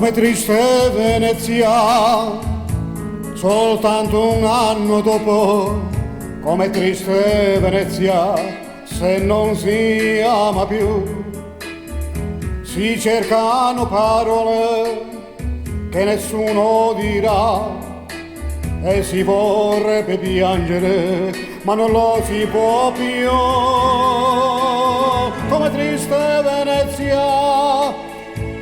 Come triste Venezia, soltanto un anno dopo, come triste Venezia, se non si ama più. Si cercano parole che nessuno dirà e si vorrebbe piangere, ma non lo si può più. Come triste Venezia,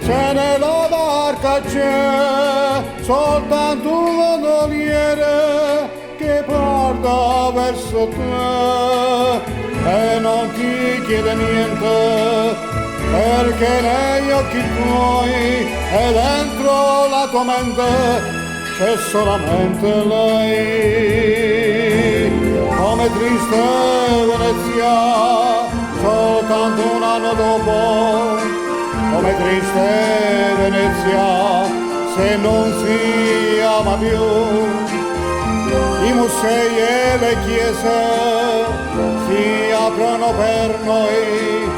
se nella barca c'è soltanto un gondoliere che guarda verso te e non ti chiede niente, perché negli occhi tuoi e dentro la tua mente c'è solamente lei. Come triste Venezia, soltanto un anno dopo, come triste Venezia, se non si ama più. I musei e le chiese si aprono per noi,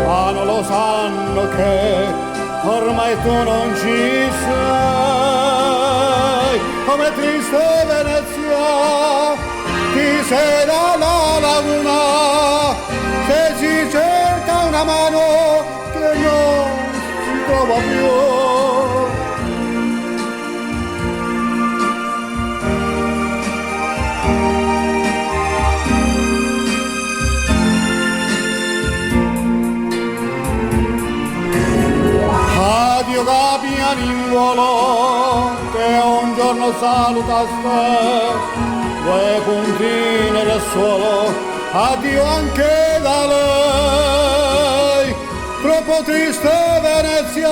ma non lo sanno che ormai tu non ci sei. Come triste Venezia, ti sei dalla laguna, se si cerca una mano che non si trova più. Addio Gabbiani in volo, che un giorno salutaste, due puntine del suolo, addio anche da lei. Troppo triste Venezia,